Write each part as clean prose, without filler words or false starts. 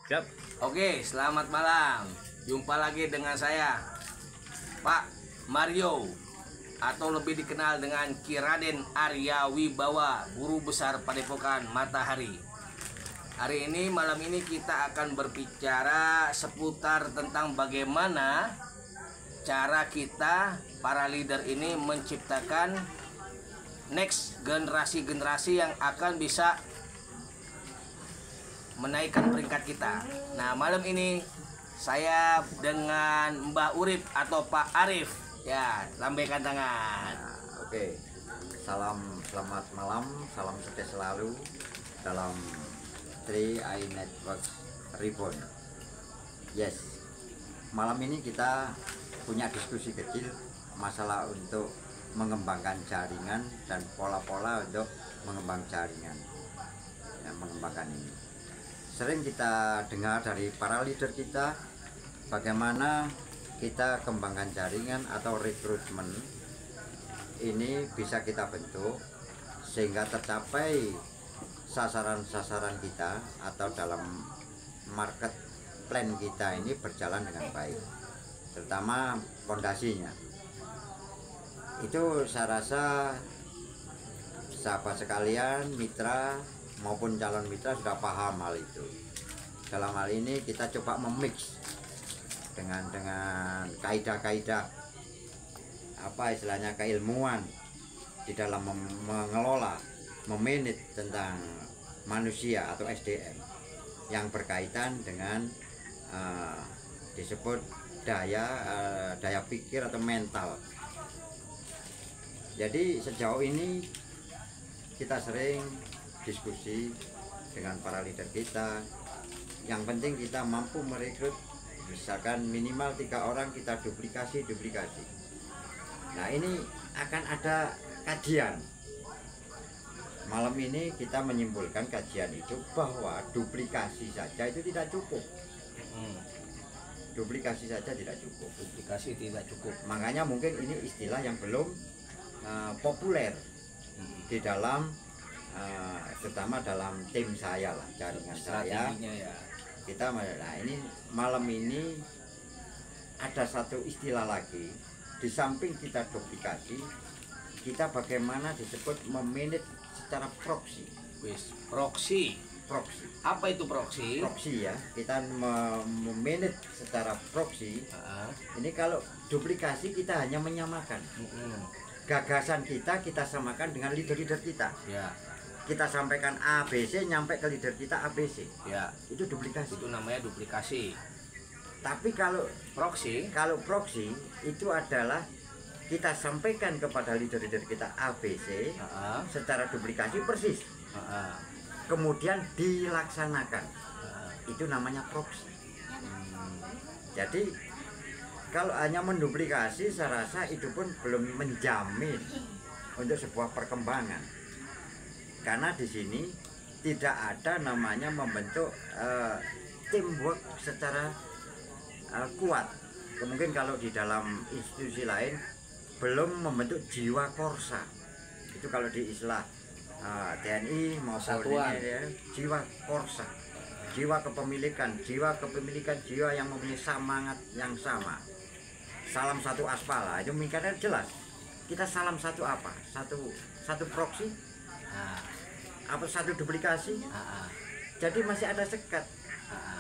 Siap. Oke, selamat malam. Jumpa lagi dengan saya, Pak Mario, atau lebih dikenal dengan Ki Raden Arya Wibawa, Guru Besar Padepokan Matahari. Hari ini, malam ini kita akan berbicara seputar tentang bagaimana cara kita, para leader ini, menciptakan next generasi-generasi yang akan bisa menaikkan peringkat kita. Nah, malam ini saya dengan Mbak Urip atau Pak Arif. Ya, lambaikan tangan. Oke. Selamat malam, salam sukses selalu dalam 3i Network Reborn. Yes. Malam ini kita punya diskusi kecil masalah untuk mengembangkan jaringan dan pola-pola untuk mengembang jaringan. Ya, mengembangkan ini. Sering kita dengar dari para leader kita bagaimana kita kembangkan jaringan atau rekrutmen ini bisa kita bentuk sehingga tercapai sasaran-sasaran kita atau dalam market plan kita ini berjalan dengan baik, terutama fondasinya. Itu saya rasa sahabat sekalian, mitra maupun calon mitra sudah paham hal itu. Dalam hal ini kita coba memix dengan kaidah-kaidah apa istilahnya keilmuan di dalam mengelola, memanage tentang manusia atau SDM yang berkaitan dengan disebut daya pikir atau mental. Jadi sejauh ini kita sering diskusi dengan para leader kita. Yang penting kita mampu merekrut, misalkan minimal 3 orang kita duplikasi. Nah, ini akan ada kajian. Malam ini kita menyimpulkan kajian itu bahwa duplikasi saja itu tidak cukup. Duplikasi saja tidak cukup. Duplikasi tidak cukup. Makanya mungkin ini istilah yang belum populer di dalam terutama dalam tim saya lah, jaringan saya. Ya. Kita nah ini malam ini ada satu istilah lagi, di samping kita duplikasi, kita bagaimana disebut memanage secara proxy. Proxy. Apa itu proxy? Proxy ya, kita memanage secara proxy. Ini kalau duplikasi kita hanya menyamakan. Gagasan kita samakan dengan leader-leader kita. Ya. Kita sampaikan ABC, nyampe ke leader kita ABC. Ya. Itu duplikasi. Itu namanya duplikasi. Tapi kalau proxy itu adalah kita sampaikan kepada leader-leader kita ABC secara duplikasi persis. Kemudian dilaksanakan. Itu namanya proxy. Jadi kalau hanya menduplikasi, saya rasa itu pun belum menjamin untuk sebuah perkembangan. Karena di sini tidak ada namanya membentuk teamwork secara kuat. Mungkin kalau di dalam institusi lain belum membentuk jiwa korsa. Itu kalau di istilah TNI maupun ini, ya, jiwa korsa, jiwa kepemilikan, jiwa yang mempunyai semangat yang sama. Salam satu aspal, itu mikirnya jelas. Kita salam satu apa? Satu proxy. Apa satu duplikasi? Jadi masih ada sekat.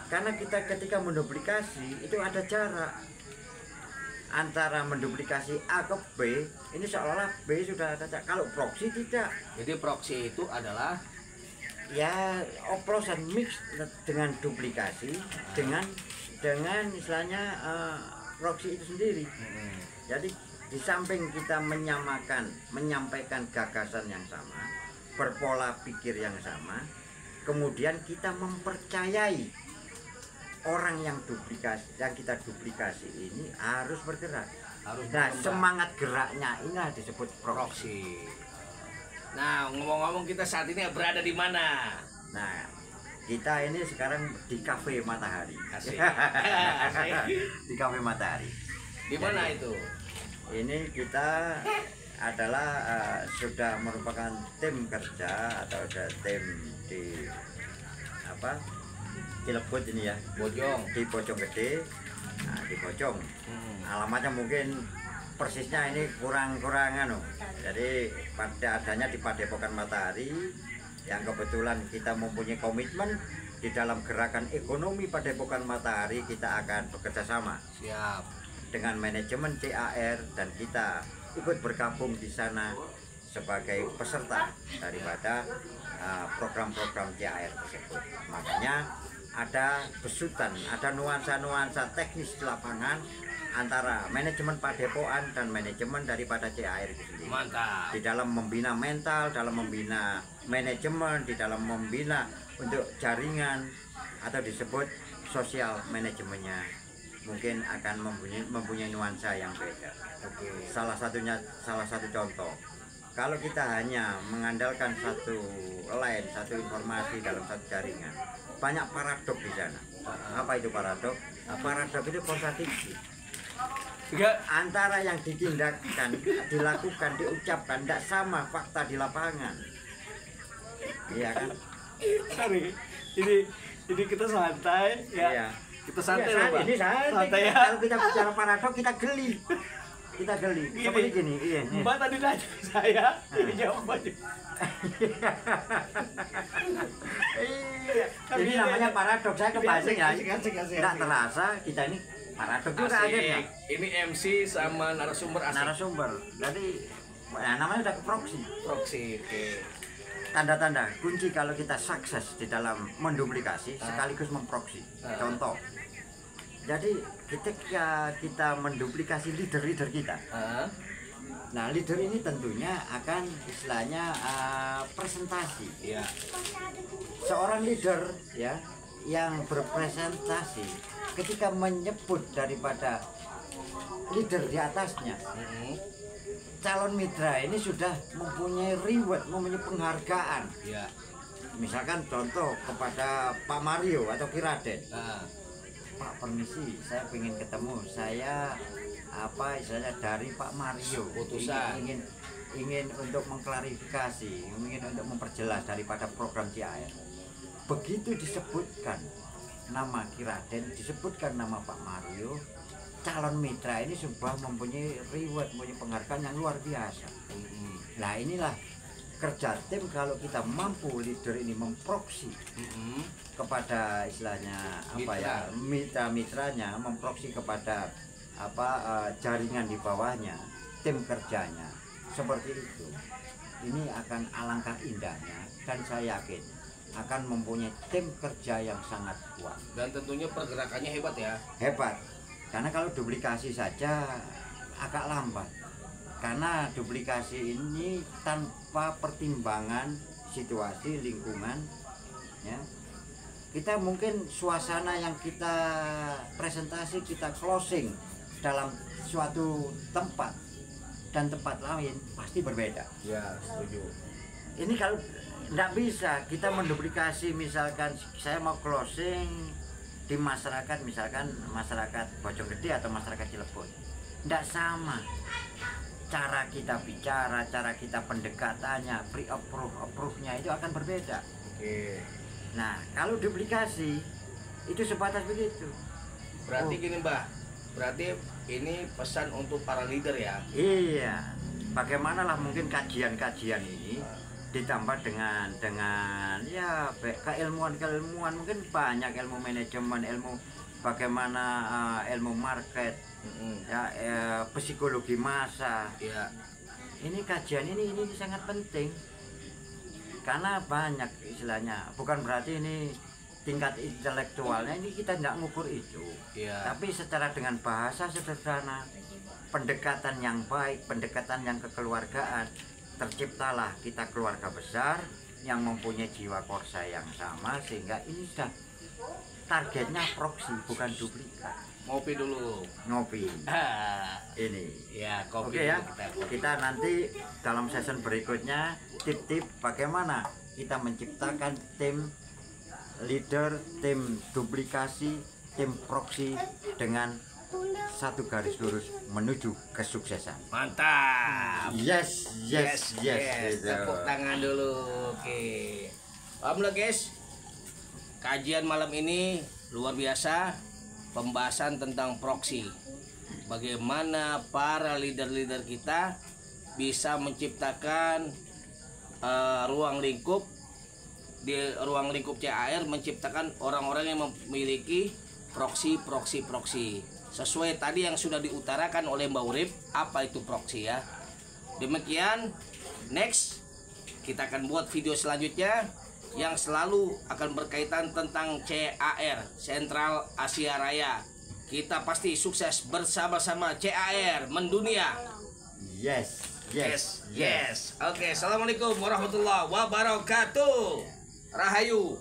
Karena kita ketika menduplikasi itu ada jarak antara menduplikasi A ke B. Ini seolah-olah B sudah ada jarak. Kalau proxy tidak. Jadi proxy itu adalah ya oplosan mix dengan duplikasi dengan istilahnya proxy itu sendiri. Jadi di samping kita menyampaikan gagasan yang sama, berpola pikir yang sama, kemudian kita mempercayai orang yang kita duplikasi ini harus bergerak. Nah, semangat geraknya ini disebut proxy. Nah, ngomong-ngomong kita saat ini berada di mana? Nah, kita ini sekarang di Cafe Matahari. Asik. Di Cafe Matahari. Di mana itu? Ini kita adalah sudah merupakan tim kerja atau ada tim di Cilebut ini ya. Bojong. Di Bojonggede. Nah, di Bojong. Alamatnya mungkin persisnya ini kurang anu. Jadi pada adanya di Padepokan Matahari yang kebetulan kita mempunyai komitmen di dalam gerakan ekonomi Padepokan Matahari, kita akan bekerja sama. Siap. Dengan manajemen CAR, dan kita ikut bergabung di sana sebagai peserta daripada program-program CAR tersebut. Makanya ada besutan, ada nuansa-nuansa teknis di lapangan antara manajemen Padepokan dan manajemen daripada CAR itu sendiri. Mantap. Di dalam membina mental, dalam membina manajemen, di dalam membina untuk jaringan atau disebut sosial manajemennya, mungkin akan mempunyai nuansa yang beda. Oke. Salah satu contoh, kalau kita hanya mengandalkan satu line, satu informasi dalam satu jaringan, banyak paradok di sana. Apa itu paradok? Paradok itu kontradiksi. Antara yang ditindakkan, dilakukan, diucapkan tidak sama fakta di lapangan. Iya kan? Sorry, ini kita santai ya. Iya. Kita santai Iya, loh, Pak. ini Santai ya. Kalau kita bicara paradok, kita geli. Kita geli. Seperti gini, iya. Mbak tadi nanya ke saya, ini jawabannya. Iya. Ini namanya paradok. Saya kepancing ya. Asik. Tidak terasa kita ini paradok juga Asik. akhirnya. Ini MC sama narasumber asik. Narasumber. Jadi namanya udah proksi. Proksi. Oke. Tanda-tanda kunci kalau kita sukses di dalam menduplikasi sekaligus memproksi. Contoh. Jadi ketika kita menduplikasi leader-leader kita. Nah, leader ini tentunya akan istilahnya presentasi. Iya. Seorang leader ya yang berpresentasi ketika menyebut daripada leader di atasnya, calon mitra ini sudah mempunyai reward, mempunyai penghargaan. Iya. Misalkan contoh kepada Pak Mario atau Kiraden. Pak, permisi, saya ingin ketemu. Saya istilahnya dari Pak Mario. Utusan. Ingin untuk mengklarifikasi, ingin untuk memperjelas daripada program CAR. Begitu disebutkan nama Kiraden, disebutkan nama Pak Mario, calon mitra ini sudah mempunyai reward, mempunyai penghargaan yang luar biasa. Nah, inilah kerja tim kalau kita mampu leader ini memproksi kepada istilahnya mitra-mitranya, memproksi kepada jaringan di bawahnya, tim kerjanya seperti itu. Ini akan alangkah indahnya, dan saya yakin akan mempunyai tim kerja yang sangat kuat. Dan tentunya pergerakannya hebat ya. Hebat. Karena kalau duplikasi saja agak lambat. Karena duplikasi ini tanpa pertimbangan situasi lingkungan ya. Kita mungkin suasana yang kita presentasi, kita closing dalam suatu tempat dan tempat lain pasti berbeda. Ya, setuju. Ini kalau tidak bisa kita menduplikasi, misalkan saya mau closing di masyarakat, misalkan masyarakat Bojonggede atau masyarakat Cilebut, tidak sama cara kita bicara, cara kita pendekatannya, pre-approve-nya itu akan berbeda. Oke. Nah, kalau duplikasi itu sebatas begitu. Berarti gini, Mbah. Berarti ini pesan untuk para leader ya. Iya. Bagaimanalah mungkin kajian-kajian ini ditambah dengan ya keilmuan mungkin banyak, ilmu manajemen, ilmu bagaimana ilmu market, ya psikologi massa. Iya. Ini kajian ini sangat penting karena banyak istilahnya, bukan berarti ini tingkat intelektualnya ini kita tidak ngukur itu. Iya. Tapi secara dengan bahasa sederhana, pendekatan yang baik, pendekatan yang kekeluargaan, terciptalah kita keluarga besar yang mempunyai jiwa korsa yang sama, sehingga ini sudah targetnya proksi bukan duplikat. Ngopi dulu. Ngopi. Ini. Ya, kopi. Oke ya. Kita nanti dalam season berikutnya tip-tip bagaimana kita menciptakan tim leader, tim duplikasi, tim proksi dengan satu garis lurus menuju kesuksesan. Mantap. Yes. Tepuk tangan dulu. Oke. Paham lah, guys? kajian malam ini luar biasa, pembahasan tentang proksi. Bagaimana para leader-leader kita bisa menciptakan ruang lingkup, di ruang lingkup CAR menciptakan orang-orang yang memiliki proksi sesuai tadi yang sudah diutarakan oleh Mbak Urip, apa itu proksi ya. Demikian, next kita akan buat video selanjutnya yang selalu akan berkaitan tentang CAR, Sentral Asia Raya. Kita pasti sukses bersama-sama, CAR mendunia. Yes. Oke, assalamualaikum warahmatullahi wabarakatuh. Rahayu.